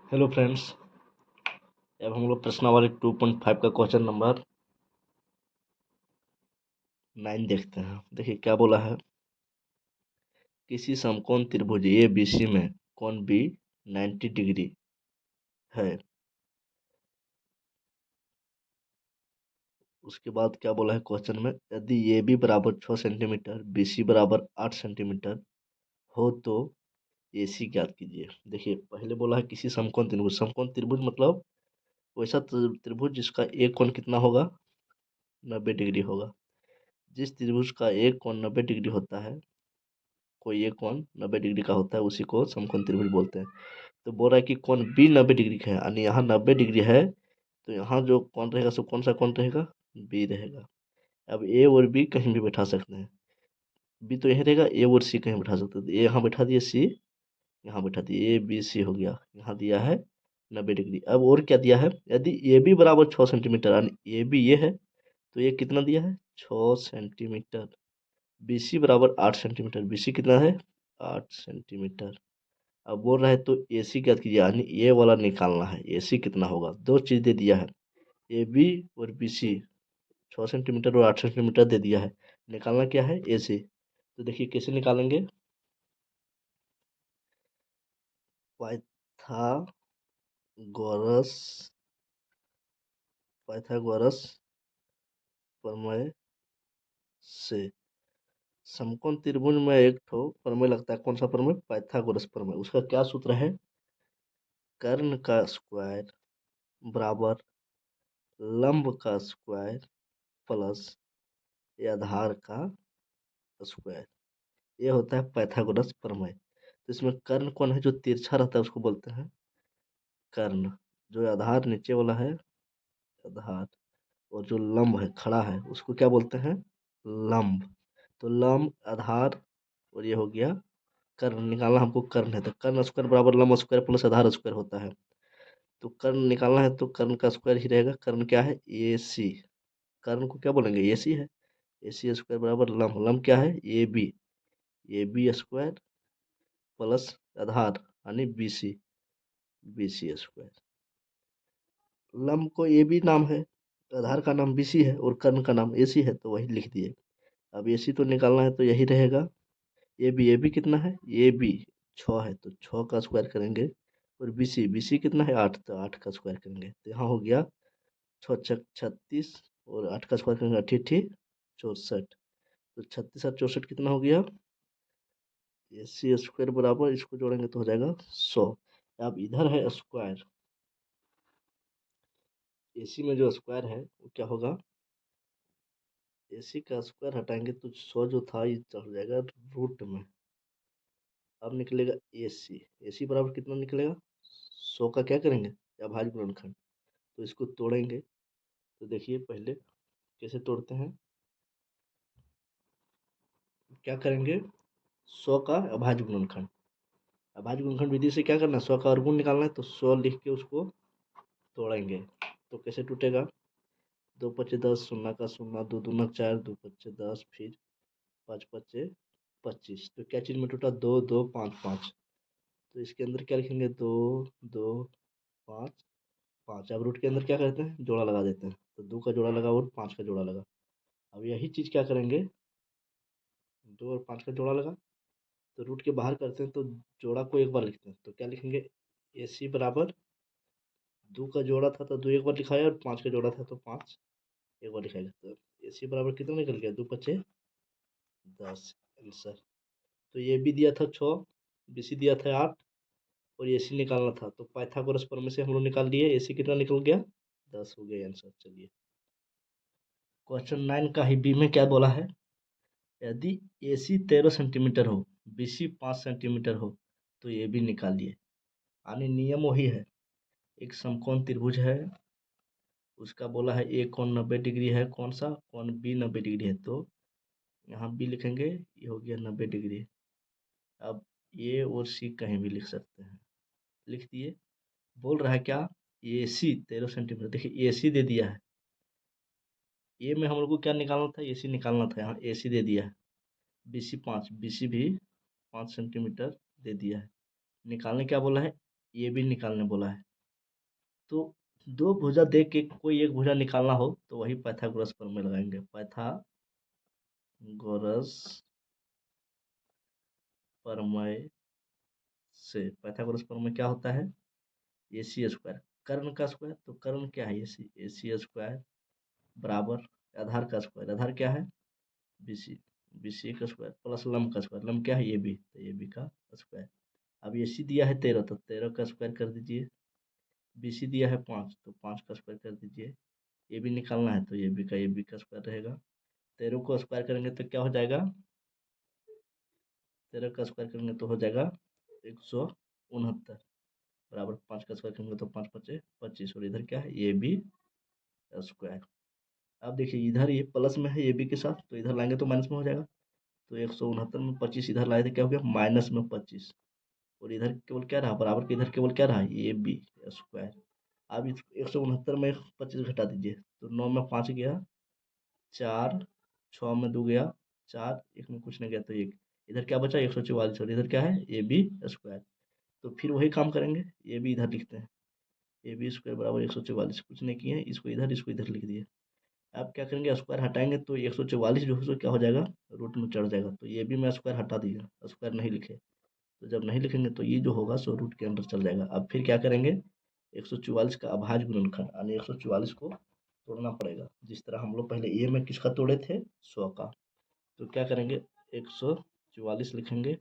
Hello friends. अब हम लोग प्रश्नावली 2.5 का क्वेश्चन नंबर 9 देखते हैं। देखिए क्या बोला है। किसी समकोण त्रिभुज ए बी सी में कोण बी 90 डिग्री है। उसके बाद क्या बोला है क्वेश्चन में, यदि ए बी बराबर 6 सेंटीमीटर बी सी बराबर 8 सेंटीमीटर हो तो ए सी ज्ञात कीजिए। देखिए पहले बोला है किसी समकोण त्रिभुज। समकोण त्रिभुज मतलब वैसा त्रिभुज जिसका एक कोण कितना होगा, 90 डिग्री होगा। जिस त्रिभुज का एक कोण 90 डिग्री होता है, कोई एक कोण 90 डिग्री का होता है, उसी को समकोण त्रिभुज बोलते हैं। तो बोल रहा है कि कोण बी 90 डिग्री का है, यानी यहाँ 90 डिग्री है, तो यहाँ जो कोण रहेगा सो कौन सा कोण रहेगा, बी रहेगा। अब ए और बी कहीं भी बैठा सकते हैं। बी तो यहीं रहेगा, ए और सी कहीं बैठा सकते हैं। तो ए यहाँ बैठा दिए, सी यहाँ बैठा दिए, ए बी सी हो गया। यहाँ दिया है 90 डिग्री। अब और क्या दिया है, यदि ए बी बराबर 6 सेंटीमीटर, यानी ए बी ये है, तो ये कितना दिया है 6 सेंटीमीटर। बी सी बराबर 8 सेंटीमीटर, बी सी कितना है 8 सेंटीमीटर। अब बोल रहा है तो ए सी ज्ञात कीजिए, यानी ए वाला निकालना है। ए सी कितना होगा, दो चीज़ दे दिया है, ए बी और बी सी। 6 सेंटीमीटर और 8 सेंटीमीटर दे दिया है, निकालना क्या है ए सी। तो देखिए कैसे निकालेंगे। पाइथागोरस पाइथागोरस प्रमेय से समकोण त्रिभुज में एक ठो प्रमेय लगता है। कौन सा प्रमेय, पाइथागोरस प्रमेय। उसका क्या सूत्र है, कर्ण का स्क्वायर बराबर लंब का स्क्वायर प्लस आधार का स्क्वायर। ये होता है पाइथागोरस प्रमेय। तो इसमें कर्ण कौन है, जो तिरछा रहता है उसको बोलते हैं कर्ण। जो आधार नीचे वाला है आधार, और जो लंब है खड़ा है उसको क्या बोलते हैं, लंब। तो लंब आधार और ये हो गया कर्ण। निकालना हमको कर्ण है, तो कर्ण स्क्वायर बराबर लंब स्क्वायर प्लस आधार स्क्वायर होता है। तो कर्ण निकालना है तो कर्ण का स्क्वायर ही रहेगा। कर्ण क्या है ए सी, कर्ण को क्या बोलेंगे ए सी है। ए सी स्क्वायर बराबर लंब, लंब क्या है ए बी स्क्वायर प्लस आधार यानी बी सी स्क्वायर। लंब को ए बी नाम है, आधार का नाम बी सी है और कर्ण का नाम ए सी है, तो वही लिख दिए। अब ए सी तो निकालना है तो यही रहेगा। ए बी कितना है, ए बी 6 है तो 6 का स्क्वायर करेंगे, और बी सी कितना है 8, तो 8 का स्क्वायर करेंगे। तो यहाँ हो गया 6 छक 36, और 8 का स्क्वायर करेंगे 8 64। तो 36 और 64 कितना हो गया, ए सी स्क्वायर बराबर इसको जोड़ेंगे तो हो जाएगा 100। अब इधर है स्क्वायर, ए सी में जो स्क्वायर है वो क्या होगा, ए सी का स्क्वायर हटाएंगे तो 100 जो था ये चढ़ जाएगा रूट में। अब निकलेगा ए सी बराबर कितना निकलेगा, 100 का क्या करेंगे, अभाज्य गुणनखंड। तो इसको तोड़ेंगे। तो देखिए पहले कैसे तोड़ते हैं, क्या करेंगे 100 का अभाज्य गुणनखंड। अभाज्य गुणनखंड विधि से क्या करना है, 100 का वर्गमूल निकालना है, तो 100 लिख के उसको तोड़ेंगे। तो कैसे टूटेगा, 2 × 5 = 10, शून्य का शून्य, 2 × 2 = 4, 2 × 5 = 10, फिर 5 × 5 = 25। तो क्या चीज़ में टूटा, 2 2 5 5। तो इसके अंदर क्या लिखेंगे, 2 2 5 5। अब रूट के अंदर क्या करते हैं, जोड़ा लगा देते हैं। तो 2 का जोड़ा लगा और 5 का जोड़ा लगा। अब यही चीज़ क्या करेंगे, 2 और 5 का जोड़ा लगा, तो रूट के बाहर करते हैं, तो जोड़ा को एक बार लिखते हैं। तो क्या लिखेंगे, ए सी बराबर 2 का जोड़ा था तो 2 एक बार लिखाया, और 5 का जोड़ा था तो 5 एक बार लिखाएगा। तो ए सी बराबर कितना निकल गया, 2 × 5 = 10 आंसर। तो ये भी दिया था 6, बी सी दिया था 8, और ए सी निकालना था। तो पाइथागोरस प्रमेय से हम लोग निकाल लिए, ए सी कितना निकल गया 10 हो गया आंसर। चलिए क्वेश्चन 9 का ही बी में क्या बोला है, यदि ए सी 13 सेंटीमीटर हो, बी सी 5 सेंटीमीटर हो, तो ये भी निकालिए। यानी नियम वही है, एक समकोण त्रिभुज है, उसका बोला है एक कोण 90 डिग्री है, कौन सा कोण बी 90 डिग्री है, तो यहाँ बी लिखेंगे, ये हो गया 90 डिग्री। अब ए और सी कहीं भी लिख सकते हैं, लिख दिए। बोल रहा है क्या, ए सी 13 सेंटीमीटर। देखिए ए सी दे दिया है, ए में हम लोग को क्या निकालना था, ए सी निकालना था, यहाँ ए सी दे दिया है। बी सी भी 5 सेंटीमीटर दे दिया है। निकालने क्या बोला है, ये भी निकालने बोला है। तो दो भुजा देख के कोई एक भुजा निकालना हो तो वही पाइथागोरस प्रमेय लगाएंगे। पाइथागोरस प्रमेय से पाइथागोरस प्रमेय क्या होता है? ए सी स्क्वायर, कर्ण का स्क्वायर, तो कर्ण क्या है? ए सी स्क्वायर बराबर आधार का स्क्वायर, आधार क्या है? बी सी, बी सी का स्क्वायर प्लस लंब का स्क्वायर, लंब क्या है? ए बी, तो ए बी का स्क्वायर। अब ए सी दिया है 13, तो 13 का स्क्वायर कर दीजिए। बी सी दिया है 5, तो 5 का स्क्वायर कर दीजिए। ए बी निकालना है तो ए बी का स्क्वायर रहेगा। 13 को स्क्वायर करेंगे तो क्या हो जाएगा? 13 का स्क्वायर करेंगे तो हो जाएगा 169 बराबर 5 का स्क्वायर करेंगे तो 5 पचे 25, और इधर क्या है? A B square. अब देखिए इधर ये प्लस में है ए बी के साथ, तो इधर लाएंगे तो माइनस में हो जाएगा। तो 169 में 25 इधर लाए थे, क्या हो गया? माइनस में 25, और इधर केवल क्या रहा? बराबर के इधर केवल क्या रहा? A B square. अब इस 169 में 25 घटा दीजिए, तो 9 में 5 गया 4, 6 में 2 गया 4, 1 में कुछ नहीं गया तो 1, इधर क्या बचा? 144, और इधर क्या है? A B square. तो फिर वही काम करेंगे, ए बी इधर लिखते हैं। ए बी स्क्वायर बराबर 144, कुछ नहीं किए, इसको इधर लिख दिए। अब क्या करेंगे? स्क्वायर हटाएंगे तो 144 जो है सो क्या हो जाएगा? रूट में चढ़ जाएगा। तो ये भी मैं स्क्वायर हटा दिया, स्क्वायर नहीं लिखे। तो जब नहीं लिखेंगे तो ये जो होगा सो रूट के अंदर चल जाएगा। अब फिर क्या करेंगे? 144 का अभाज्य गुणनखंड यानी 144 को तोड़ना पड़ेगा, जिस तरह हम लोग पहले ए में किसका तोड़े थे? 100 का। तो क्या करेंगे? 144 लिखेंगे।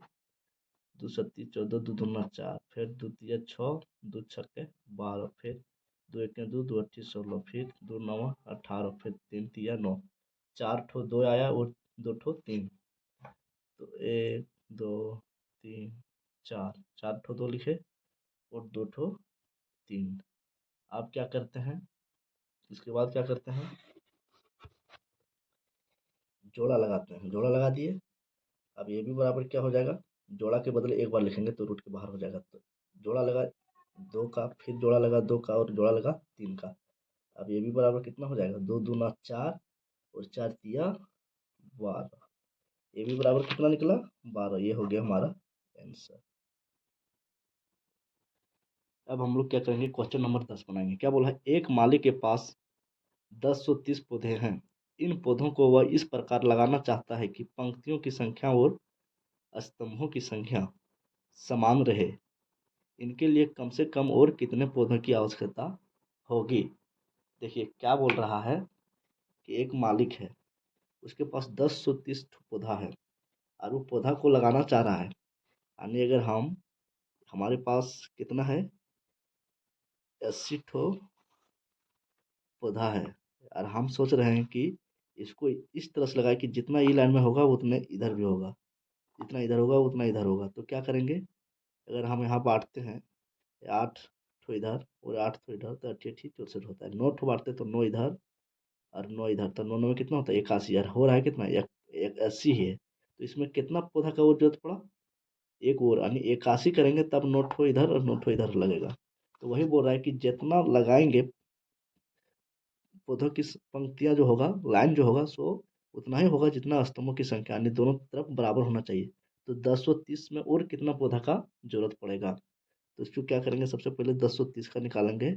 दो सत्ती 14, दो दूना 4, फिर दो तिया 6, दो छक्के 12, फिर दो एके 2, दो अट्ठी 16, फिर दो नवा 18, फिर तीन तिया 9, 4 ठो 2 आया और 2 ठो 3, तो 1 2 3 4, 4 ठो 2 लिखे और 2 ठो 3। अब क्या करते हैं? इसके बाद क्या करते हैं? जोड़ा लगाते हैं, जोड़ा लगा दिए। अब ये भी बराबर क्या हो जाएगा? जोड़ा के बदले एक बार लिखेंगे तो रूट के बाहर हो जाएगा। तो जोड़ा लगा 2 का, फिर जोड़ा लगा 2 का, और जोड़ा लगा 3 का। अब ये भी बराबर कितना हो जाएगा? 2 दूना 4 और 4 तिया 12। ये भी बराबर कितना निकला? 12। ये हो गया हमारा आंसर। अब हम लोग क्या करेंगे? क्वेश्चन नंबर 10 बनाएंगे। क्या बोला है? एक माली के पास 1030 पौधे हैं। इन पौधों को वह इस प्रकार लगाना चाहता है कि पंक्तियों की संख्या और स्तंभों की संख्या समान रहे। इनके लिए कम से कम और कितने पौधों की आवश्यकता होगी? देखिए क्या बोल रहा है कि एक मालिक है, उसके पास 1030 पौधा है और वो पौधा को लगाना चाह रहा है। यानी अगर हमारे पास कितना है? 80 ठो पौधा है, और हम सोच रहे हैं कि इसको इस तरह से लगाए कि जितना ई लाइन में होगा उतने इधर भी होगा, जितना इधर होगा उतना इधर होगा। तो क्या करेंगे? अगर हम यहाँ बांटते हैं 8 ठो इधर और 8 ठो इधर, तो 8 8 64 होता है। 9 ठो बांटते तो 9 इधर और 9 इधर, तो 9 9 में कितना होता है? 81, यार हो रहा है कितना? एक 80 ही है। तो इसमें कितना पौधा का और जरूरत पड़ा? एक और, यानी 81 करेंगे तब 9 ठो इधर और 9 ठो इधर लगेगा। तो वही बोल रहा है कि जितना लगाएंगे पौधों की पंक्तियां जो होगा, लाइन जो होगा सो उतना ही होगा जितना स्तंभों की संख्या, यानी दोनों तरफ बराबर होना चाहिए। तो 1030 में और कितना पौधा का जरूरत पड़ेगा? तो इसको क्या करेंगे? सबसे पहले 1030 का निकालेंगे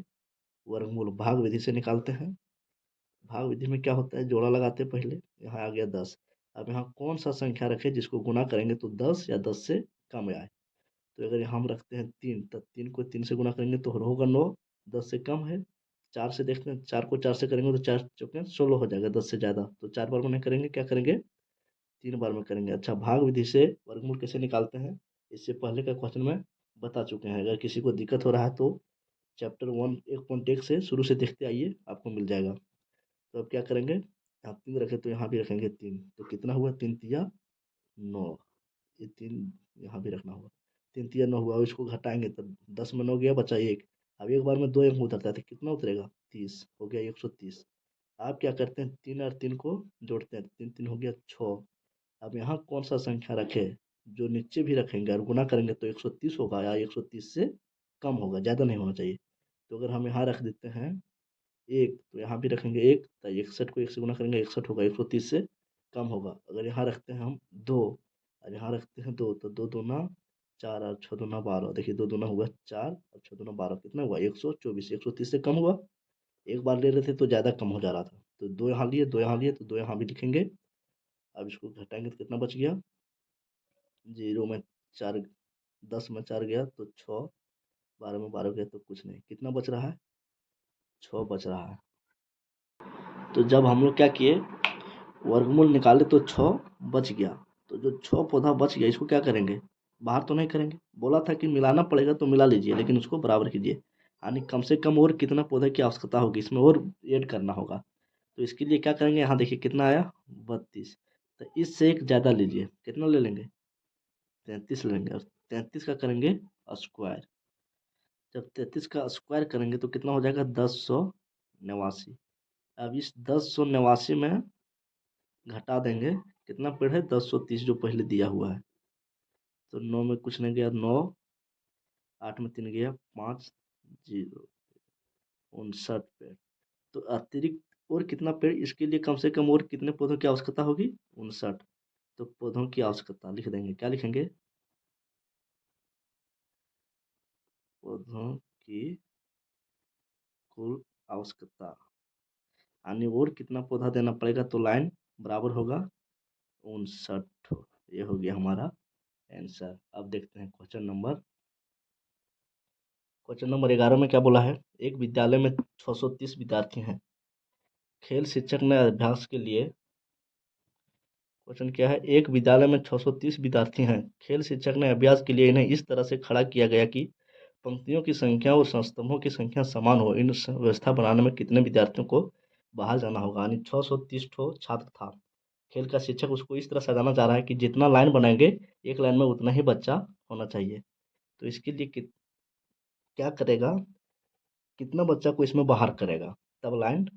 वर्गमूल, भाग विधि से निकालते हैं। भाग विधि में क्या होता है? जोड़ा लगाते हैं पहले। यहाँ आ गया 10। अब यहाँ कौन सा संख्या रखे जिसको गुना करेंगे तो 10 या 10 से कम आए? तो अगर यहाँ हम रखते हैं 3, तब 3 को 3 से गुना करेंगे तो होगा 9, 10 से कम है। 4 से देखते हैं, 4 को 4 से करेंगे तो 4 चौके 16 हो जाएगा, 10 से ज़्यादा। तो 4 बार में नहीं करेंगे, क्या करेंगे? 3 बार में करेंगे। अच्छा, भाग विधि से वर्गमूल कैसे निकालते हैं? इससे पहले का क्वेश्चन में बता चुके हैं। अगर किसी को दिक्कत हो रहा है तो चैप्टर 1 1.1 से शुरू से देखते आइए, आपको मिल जाएगा। तो अब क्या करेंगे? यहाँ 3 रखे तो यहाँ भी रखेंगे 3, तो कितना हुआ? 3 तिया 9, ये 3 यहाँ भी रखना होगा। 3 तिया 9 हुआ, इसको घटाएंगे तब 10 में 9 गया, बचा 1। अब एक बार में 2 अंक उतरता है तो कितना उतरेगा? 30, हो गया 130। आप क्या करते हैं? 3 और 3 को जोड़ते हैं, 3 3 हो गया 6। अब यहाँ कौन सा संख्या रखे? जो नीचे भी रखेंगे और गुना करेंगे तो 130 होगा, या 130 से कम होगा, ज़्यादा नहीं होना चाहिए। तो अगर हम यहाँ रख देते हैं 1, तो यहाँ भी रखेंगे 1, तो 61 को 1 से गुना करेंगे 61 होगा, 130 से कम होगा। अगर यहाँ रखते हैं हम 2 और यहाँ रखते हैं 2, तो 2 दूना 4 और 6 दूना 12, देखिए 2 दूना हुआ 4 और 6 दूना 12, कितना हुआ 124, 130 से कम हुआ। एक बार ले रहे थे तो ज़्यादा कम हो जा रहा था, तो 2 यहाँ लिए, 2 यहाँ लिए, तो 2 यहाँ भी लिखेंगे। अब इसको घटाएंगे तो कितना बच गया, 0 में 4, 10 में 4 गया तो 6, 12 में 12 गया तो कुछ नहीं, कितना बच रहा है, 6 बच रहा है। तो जब हम लोग क्या किए, वर्गमूल निकाले तो 6 बच गया। तो जो 6 पौधा बच गया इसको क्या करेंगे, बाहर तो नहीं करेंगे, बोला था कि मिलाना पड़ेगा तो मिला लीजिए, लेकिन उसको बराबर कीजिए, यानी कम से कम और कितना पौधे की आवश्यकता होगी, इसमें और ऐड करना होगा। तो इसके लिए क्या करेंगे, यहाँ देखिए कितना आया 32, तो इससे एक ज़्यादा लीजिए, कितना ले लेंगे 33 लेंगे, और 33 का करेंगे स्क्वायर। जब 33 का स्क्वायर करेंगे तो कितना हो जाएगा 1089। अब इस 1089 में घटा देंगे, कितना पेड़ है 1030 जो पहले दिया हुआ है, तो 9 में कुछ नहीं गया 9, 8 में 3 गया 5, 0, 59 पेड़। तो अतिरिक्त और कितना पेड़, इसके लिए कम से कम और कितने पौधों की आवश्यकता होगी 59। तो पौधों की आवश्यकता लिख देंगे, क्या लिखेंगे, पौधों की कुल आवश्यकता, यानी और कितना पौधा देना पड़ेगा, तो लाइन बराबर होगा 59। ये हो गया हमारा आंसर। अब देखते हैं क्वेश्चन नंबर 11 में क्या बोला है, एक विद्यालय में 630 विद्यार्थी हैं। खेल शिक्षक ने अभ्यास के लिए, क्वेश्चन क्या है, एक विद्यालय में 630 विद्यार्थी हैं। खेल शिक्षक ने अभ्यास के लिए इन्हें इस तरह से खड़ा किया गया कि पंक्तियों की संख्या और स्तंभों की संख्या समान हो। इन व्यवस्था बनाने में कितने विद्यार्थियों को बाहर जाना होगा, यानी 630 ठो छात्र था। खेल का शिक्षक उसको इस तरह सजाना चाह रहा है कि जितना लाइन बनाएंगे एक लाइन में उतना ही बच्चा होना चाहिए। तो इसके लिए क्या करेगा, कितना बच्चा को इसमें बाहर करेगा, तब लाइन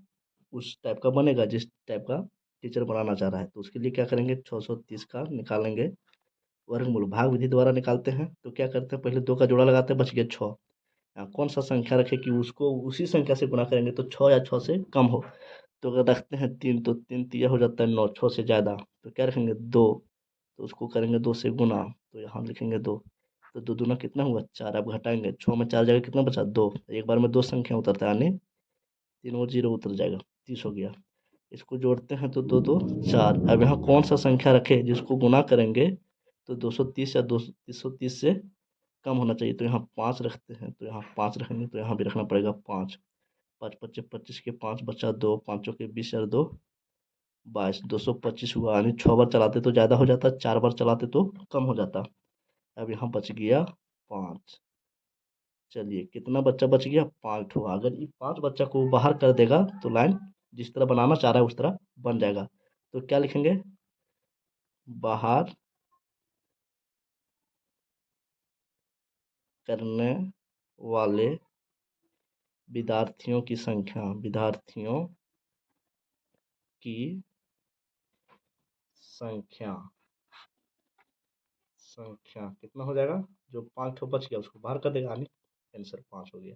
उस टाइप का बनेगा जिस टाइप का टीचर बनाना चाह रहा है। तो उसके लिए क्या करेंगे, 630 का निकालेंगे वर्गमूल, भाग विधि द्वारा निकालते हैं। तो क्या करते हैं, पहले 2 का जोड़ा लगाते हैं, बच गया 6। कौन सा संख्या रखे कि उसको उसी संख्या से गुणा करेंगे तो 6 या 6 से कम हो। तो अगर रखते हैं 3, तो 3 तिया हो जाता है 9, 6 से ज़्यादा, तो क्या रखेंगे 2, तो उसको करेंगे 2 से गुना, तो यहाँ लिखेंगे 2। तो 2 दूना कितना हुआ 4, अब घटाएंगे 6 में 4 जगह कितना बचा 2, एक बार में 2 संख्या उतरता है, यानी 3 और 0 उतर जाएगा, 30 हो गया। इसको जोड़ते हैं तो 2 2 4। अब यहाँ कौन सा संख्या रखे जिसको गुना करेंगे तो 230 या 330 से कम होना चाहिए, तो यहाँ 5 रखते हैं, तो यहाँ 5 रखेंगे, तो यहाँ भी रखना पड़ेगा 5। 5 पच्चीस 25 के 5 बचा 2, 5 के 20 और 2 22, 225 हुआ, यानी 6 बार चलाते तो ज़्यादा हो जाता, 4 बार चलाते तो कम हो जाता। अब यहाँ बच गया 5। चलिए कितना बच्चा बच गया 5 ठो। अगर ये 5 बच्चा को बाहर कर देगा तो लाइन जिस तरह बनाना चाह रहा है उस तरह बन जाएगा। तो क्या लिखेंगे, बाहर करने वाले विद्यार्थियों की संख्या, विद्यार्थियों की संख्या, संख्या कितना हो जाएगा, जो 5 ठो बच गया उसको बाहर कर देगा, यानी आंसर 5 हो गया।